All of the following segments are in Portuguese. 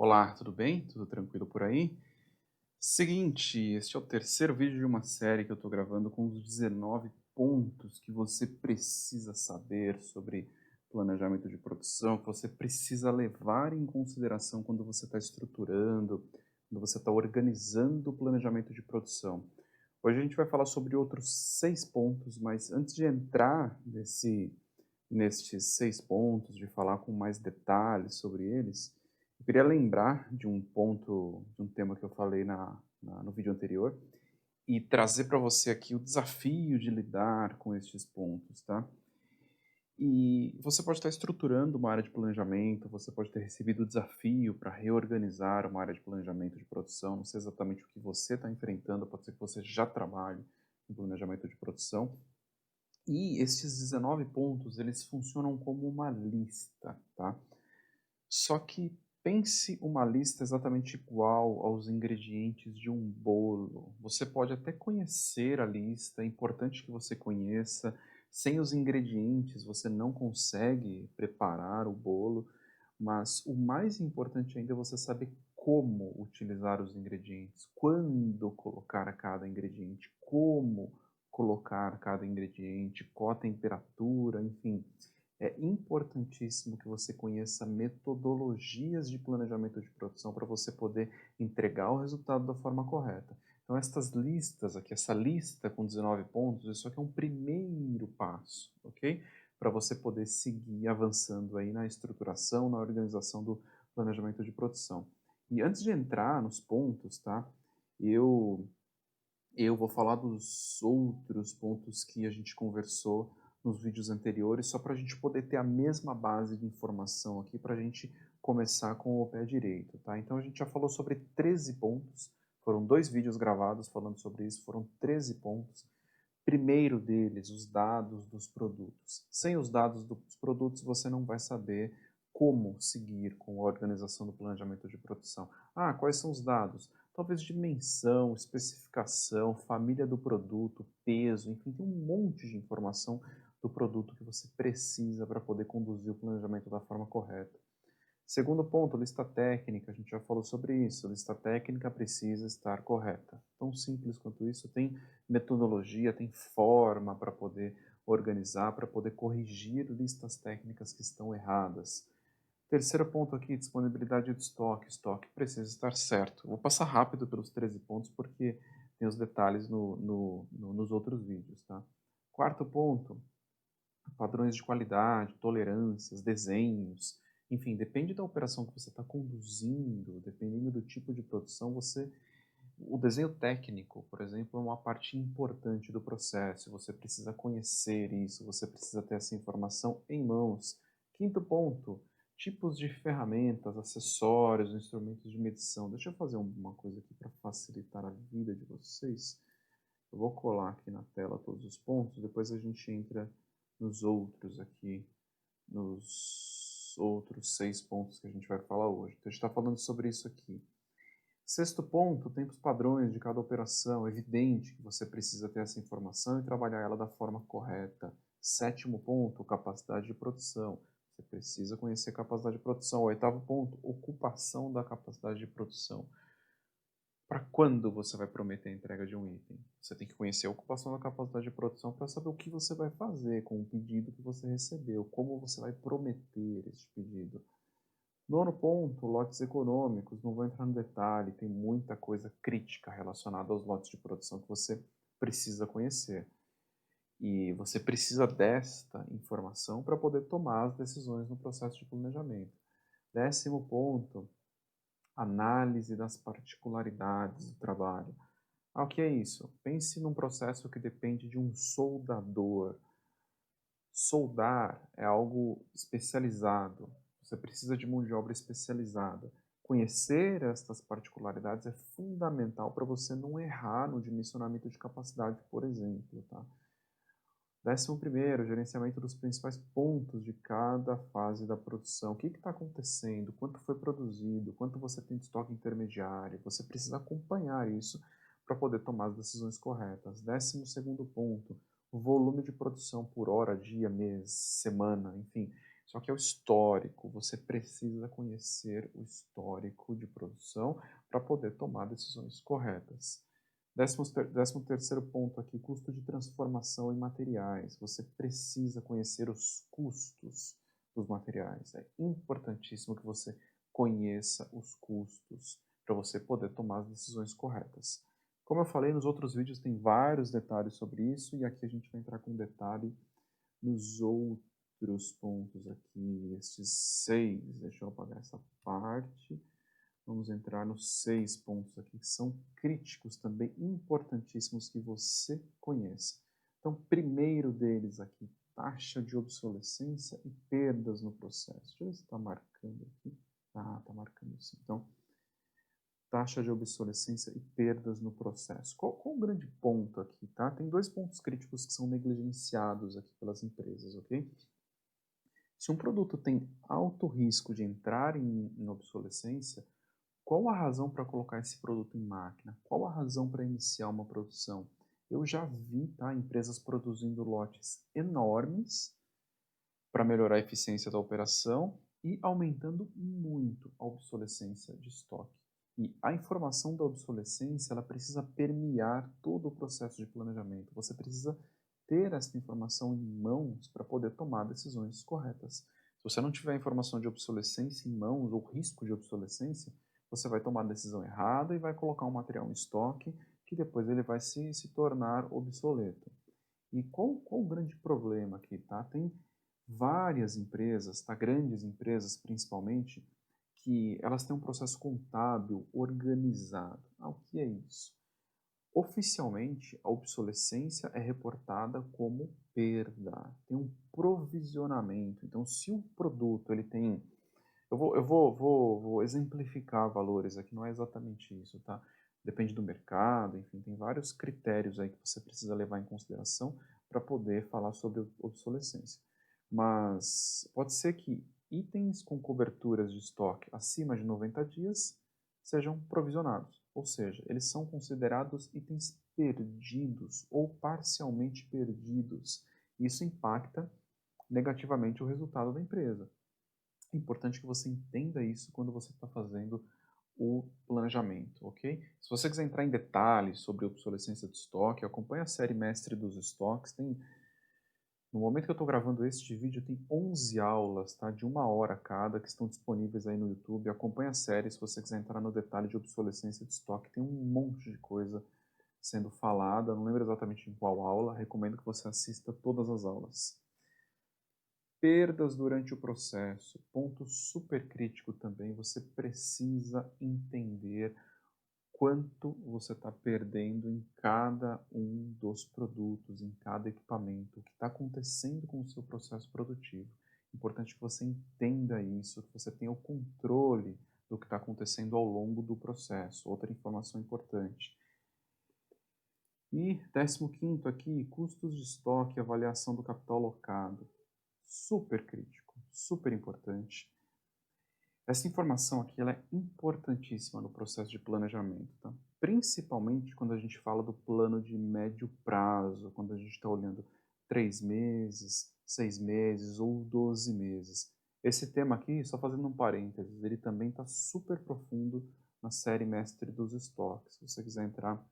Olá, tudo bem? Tudo tranquilo por aí? Seguinte, este é o terceiro vídeo de uma série que eu estou gravando com os 19 pontos que você precisa saber sobre planejamento de produção, que você precisa levar em consideração quando você está estruturando, quando você está organizando o planejamento de produção. Hoje a gente vai falar sobre outros 6 pontos, mas antes de entrar nestes 6 pontos, de falar com mais detalhes sobre eles, eu queria lembrar de um ponto, de um tema que eu falei no vídeo anterior, e trazer para você aqui o desafio de lidar com estes pontos, tá? E você pode estar estruturando uma área de planejamento, você pode ter recebido o desafio para reorganizar uma área de planejamento de produção, não sei exatamente o que você está enfrentando, pode ser que você já trabalhe em planejamento de produção, e estes 19 pontos, eles funcionam como uma lista, tá? Só que pense uma lista exatamente igual aos ingredientes de um bolo. Você pode até conhecer a lista, é importante que você conheça. Sem os ingredientes, você não consegue preparar o bolo, mas o mais importante ainda é você saber como utilizar os ingredientes, quando colocar cada ingrediente, como colocar cada ingrediente, qual a temperatura, enfim. É importantíssimo que você conheça metodologias de planejamento de produção para você poder entregar o resultado da forma correta. Então, estas listas aqui, essa lista com 19 pontos, isso aqui é um primeiro passo, ok? Para você poder seguir avançando aí na estruturação, na organização do planejamento de produção. E antes de entrar nos pontos, tá? Eu eu vou falar dos outros pontos que a gente conversou nos vídeos anteriores, só para a gente poder ter a mesma base de informação aqui, para a gente começar com o pé direito, tá? Então a gente já falou sobre 13 pontos, foram 2 vídeos gravados falando sobre isso, foram 13 pontos. Primeiro deles, os dados dos produtos. Sem os dados dos produtos, você não vai saber como seguir com a organização do planejamento de produção. Ah, quais são os dados? Talvez dimensão, especificação, família do produto, peso, enfim, tem um monte de informação do produto que você precisa para poder conduzir o planejamento da forma correta. Segundo ponto, lista técnica, a gente já falou sobre isso. A lista técnica precisa estar correta. Tão simples quanto isso, tem metodologia, tem forma para poder organizar, para poder corrigir listas técnicas que estão erradas. Terceiro ponto aqui, disponibilidade de estoque. Estoque precisa estar certo. Vou passar rápido pelos 13 pontos porque tem os detalhes nos outros vídeos, tá? Quarto ponto, padrões de qualidade, tolerâncias, desenhos, enfim, depende da operação que você está conduzindo, dependendo do tipo de produção, o desenho técnico, por exemplo, é uma parte importante do processo, você precisa conhecer isso, você precisa ter essa informação em mãos. Quinto ponto, tipos de ferramentas, acessórios, instrumentos de medição. Deixa eu fazer uma coisa aqui para facilitar a vida de vocês. Eu vou colar aqui na tela todos os pontos, depois a gente entra nos outros aqui, nos outros 6 pontos que a gente vai falar hoje. Então a gente está falando sobre isso aqui. Sexto ponto, tempos padrões de cada operação. É evidente que você precisa ter essa informação e trabalhar ela da forma correta. Sétimo ponto, capacidade de produção. Você precisa conhecer capacidade de produção. Oitavo ponto, ocupação da capacidade de produção. Para quando você vai prometer a entrega de um item? Você tem que conhecer a ocupação da capacidade de produção para saber o que você vai fazer com o pedido que você recebeu, como você vai prometer esse pedido. Nono ponto, lotes econômicos. Não vou entrar no detalhe, tem muita coisa crítica relacionada aos lotes de produção que você precisa conhecer. E você precisa desta informação para poder tomar as decisões no processo de planejamento. Décimo ponto, análise das particularidades do trabalho. Ah, o que é isso? Pense num processo que depende de um soldador. Soldar é algo especializado. Você precisa de mão de obra especializada. Conhecer estas particularidades é fundamental para você não errar no dimensionamento de capacidade, por exemplo, tá? 11º, gerenciamento dos principais pontos de cada fase da produção. O que está acontecendo? Quanto foi produzido? Quanto você tem de estoque intermediário? Você precisa acompanhar isso para poder tomar as decisões corretas. 12º ponto, volume de produção por hora, dia, mês, semana, enfim. Só que é o histórico, você precisa conhecer o histórico de produção para poder tomar decisões corretas. 13º ponto aqui, custo de transformação em materiais. Você precisa conhecer os custos dos materiais. É importantíssimo que você conheça os custos para você poder tomar as decisões corretas. Como eu falei nos outros vídeos, tem vários detalhes sobre isso, e aqui a gente vai entrar com detalhe nos outros pontos aqui, estes 6. Deixa eu apagar essa parte. Vamos entrar nos 6 pontos aqui, que são críticos também, importantíssimos que você conheça. Então, primeiro deles aqui, taxa de obsolescência e perdas no processo. Deixa eu ver se está marcando aqui. Ah, está marcando sim. Então, taxa de obsolescência e perdas no processo. Qual o grande ponto aqui, tá? Tem 2 pontos críticos que são negligenciados aqui pelas empresas, ok? Se um produto tem alto risco de entrar em obsolescência, qual a razão para colocar esse produto em máquina? Qual a razão para iniciar uma produção? Eu já vi, tá, empresas produzindo lotes enormes para melhorar a eficiência da operação e aumentando muito a obsolescência de estoque. E a informação da obsolescência, ela precisa permear todo o processo de planejamento. Você precisa ter essa informação em mãos para poder tomar decisões corretas. Se você não tiver informação de obsolescência em mãos, ou risco de obsolescência, você vai tomar a decisão errada e vai colocar um material em estoque que depois ele vai se tornar obsoleto. E qual o grande problema aqui, tá? Tem várias empresas, tá? Grandes empresas principalmente, que elas têm um processo contábil organizado. Ah, o que é isso? Oficialmente, a obsolescência é reportada como perda, tem um provisionamento. Então, se o produto ele tem... vou exemplificar valores aqui, não é exatamente isso, tá? Depende do mercado, enfim, tem vários critérios aí que você precisa levar em consideração para poder falar sobre obsolescência. Mas pode ser que itens com coberturas de estoque acima de 90 dias sejam provisionados, ou seja, eles são considerados itens perdidos ou parcialmente perdidos. Isso impacta negativamente o resultado da empresa. É importante que você entenda isso quando você está fazendo o planejamento, ok? Se você quiser entrar em detalhes sobre obsolescência de estoque, acompanhe a série Mestre dos Estoques. No momento que eu estou gravando este vídeo, tem 11 aulas, tá? De 1 hora cada, que estão disponíveis aí no YouTube. Acompanhe a série se você quiser entrar no detalhe de obsolescência de estoque. Tem um monte de coisa sendo falada, não lembro exatamente em qual aula. Recomendo que você assista todas as aulas. Perdas durante o processo, ponto super crítico também, você precisa entender quanto você está perdendo em cada um dos produtos, em cada equipamento, o que está acontecendo com o seu processo produtivo. Importante que você entenda isso, que você tenha o controle do que está acontecendo ao longo do processo. Outra informação importante. E 15º aqui, custos de estoque e avaliação do capital alocado. Super crítico, super importante. Essa informação aqui ela é importantíssima no processo de planejamento, tá? Principalmente quando a gente fala do plano de médio prazo, quando a gente está olhando 3 meses, 6 meses ou 12 meses. Esse tema aqui, só fazendo um parênteses, ele também está super profundo na série Mestre dos Estoques. Se você quiser entrar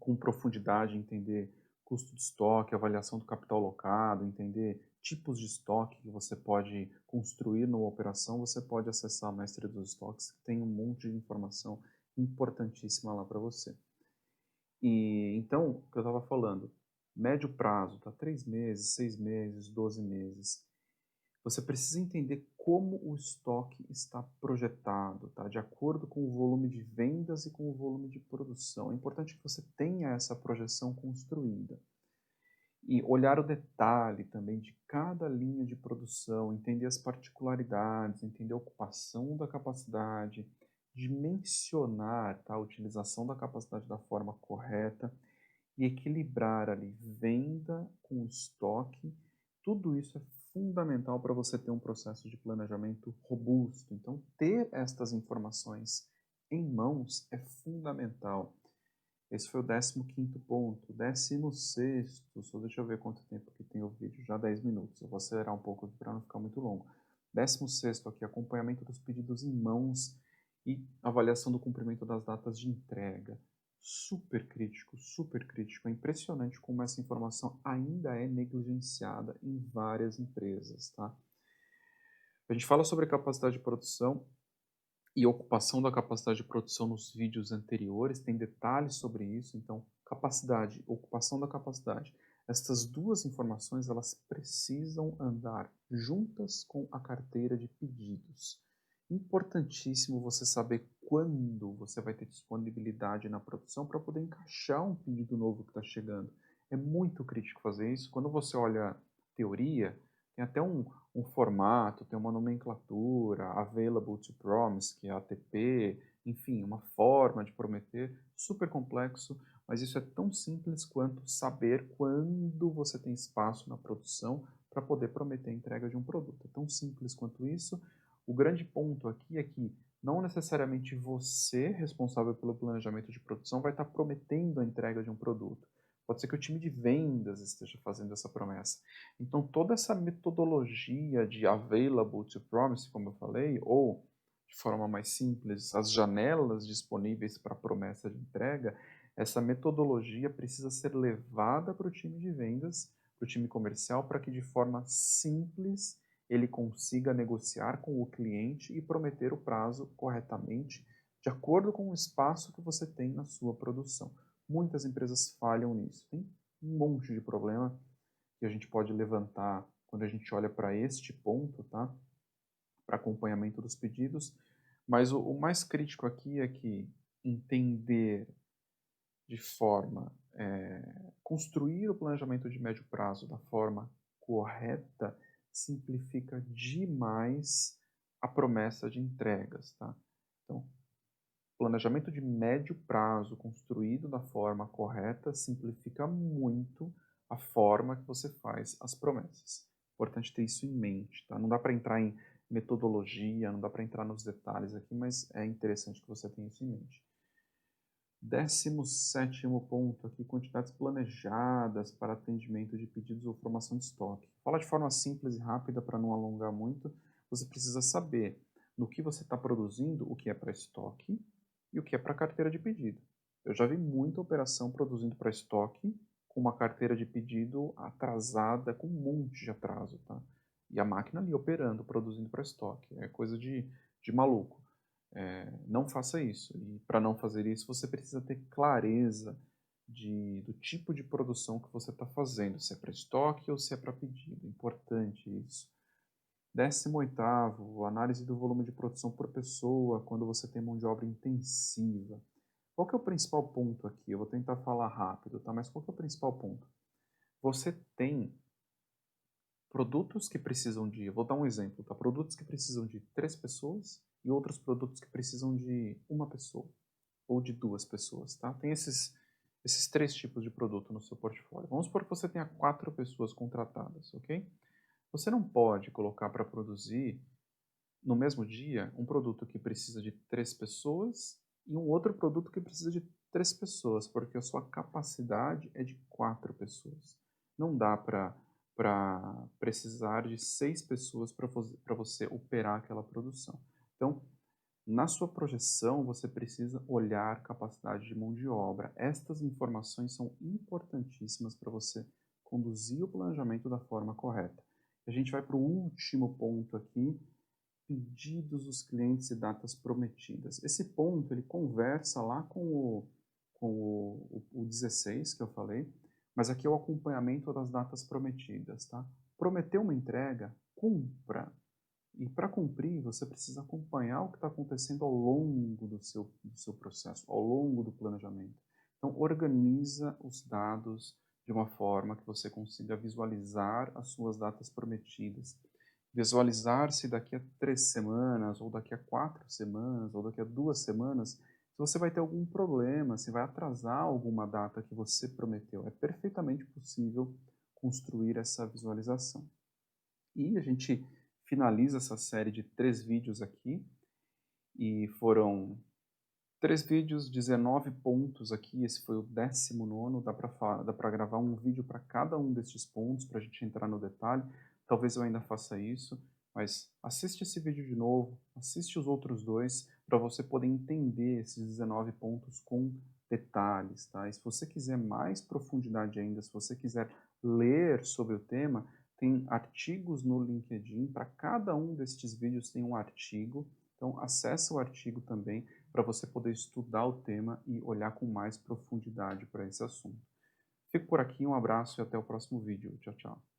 com profundidade, entender custo de estoque, avaliação do capital alocado, entender tipos de estoque que você pode construir numa operação, você pode acessar a Mestre dos Estoques, que tem um monte de informação importantíssima lá para você. E então, o que eu estava falando, médio prazo, tá? 3 meses, 6 meses, 12 meses. Você precisa entender como o estoque está projetado, tá? De acordo com o volume de vendas e com o volume de produção. É importante que você tenha essa projeção construída. E olhar o detalhe também de cada linha de produção, entender as particularidades, entender a ocupação da capacidade, dimensionar, tá? A utilização da capacidade da forma correta e equilibrar ali venda com estoque. Tudo isso é fundamental para você ter um processo de planejamento robusto. Então, ter estas informações em mãos é fundamental. Esse foi o 15º ponto. 16º, só deixa eu ver quanto tempo que tem o vídeo, já 10 minutos. Eu vou acelerar um pouco para não ficar muito longo. 16º aqui, acompanhamento dos pedidos em mãos e avaliação do cumprimento das datas de entrega. Super crítico, super crítico. É impressionante como essa informação ainda é negligenciada em várias empresas, tá? A gente fala sobre capacidade de produção e ocupação da capacidade de produção nos vídeos anteriores, tem detalhes sobre isso, então capacidade, ocupação da capacidade. Estas duas informações, elas precisam andar juntas com a carteira de pedidos. Importantíssimo você saber quando você vai ter disponibilidade na produção para poder encaixar um pedido novo que está chegando. É muito crítico fazer isso. Quando você olha teoria, tem até um formato, tem uma nomenclatura, Available to Promise, que é ATP, enfim, uma forma de prometer, super complexo, mas isso é tão simples quanto saber quando você tem espaço na produção para poder prometer a entrega de um produto. É tão simples quanto isso. O grande ponto aqui é que não necessariamente você, responsável pelo planejamento de produção, vai estar prometendo a entrega de um produto. Pode ser que o time de vendas esteja fazendo essa promessa. Então, toda essa metodologia de available to promise, como eu falei, ou, de forma mais simples, as janelas disponíveis para promessa de entrega, essa metodologia precisa ser levada para o time de vendas, para o time comercial, para que de forma simples ele consiga negociar com o cliente e prometer o prazo corretamente, de acordo com o espaço que você tem na sua produção. Muitas empresas falham nisso. Tem um monte de problema que a gente pode levantar quando a gente olha para este ponto, tá? Para acompanhamento dos pedidos. Mas o mais crítico aqui é que entender de forma, construir o planejamento de médio prazo da forma correta simplifica demais a promessa de entregas, tá? Então, planejamento de médio prazo construído da forma correta simplifica muito a forma que você faz as promessas. Importante ter isso em mente, tá? Não dá para entrar em metodologia, não dá para entrar nos detalhes aqui, mas é interessante que você tenha isso em mente. 17º ponto aqui, quantidades planejadas para atendimento de pedidos ou formação de estoque. Fala de forma simples e rápida para não alongar muito. Você precisa saber no que você está produzindo, o que é para estoque e o que é para carteira de pedido. Eu já vi muita operação produzindo para estoque com uma carteira de pedido atrasada, com um monte de atraso, tá? E a máquina ali operando, produzindo para estoque. É coisa de maluco. Não faça isso. E para não fazer isso, você precisa ter clareza do tipo de produção que você está fazendo, se é para estoque ou se é para pedido. Importante isso. 18º, análise do volume de produção por pessoa quando você tem mão de obra intensiva. Qual que é o principal ponto aqui? Eu vou tentar falar rápido, tá? Mas qual que é o principal ponto? Você tem produtos que precisam de, vou dar um exemplo, tá? Produtos que precisam de 3 pessoas e outros produtos que precisam de uma pessoa ou de 2 pessoas, tá? Tem esses 3 tipos de produto no seu portfólio. Vamos supor que você tenha 4 pessoas contratadas, ok? Você não pode colocar para produzir no mesmo dia um produto que precisa de 3 pessoas e um outro produto que precisa de 3 pessoas, porque a sua capacidade é de 4 pessoas. Não dá para precisar de 6 pessoas para você operar aquela produção. Então, na sua projeção, você precisa olhar capacidade de mão de obra. Estas informações são importantíssimas para você conduzir o planejamento da forma correta. A gente vai para o último ponto aqui, pedidos dos clientes e datas prometidas. Esse ponto ele conversa lá com o 16 que eu falei, mas aqui é o acompanhamento das datas prometidas, tá? Prometeu uma entrega, cumpra. E para cumprir, você precisa acompanhar o que está acontecendo ao longo do seu processo, ao longo do planejamento. Então, organiza os dados de uma forma que você consiga visualizar as suas datas prometidas. Visualizar se daqui a 3 semanas, ou daqui a 4 semanas, ou daqui a 2 semanas, se você vai ter algum problema, se vai atrasar alguma data que você prometeu. É perfeitamente possível construir essa visualização. E a gente finaliza essa série de 3 vídeos aqui, e foram 3 vídeos, 19 pontos aqui, esse foi o 19º, dá para gravar um vídeo para cada um destes pontos, para a gente entrar no detalhe. Talvez eu ainda faça isso, mas assiste esse vídeo de novo, assiste os outros 2, para você poder entender esses 19 pontos com detalhes, tá? E se você quiser mais profundidade ainda, se você quiser ler sobre o tema, tem artigos no LinkedIn, para cada um destes vídeos tem um artigo, então acessa o artigo também, para você poder estudar o tema e olhar com mais profundidade para esse assunto. Fico por aqui, um abraço e até o próximo vídeo. Tchau, tchau.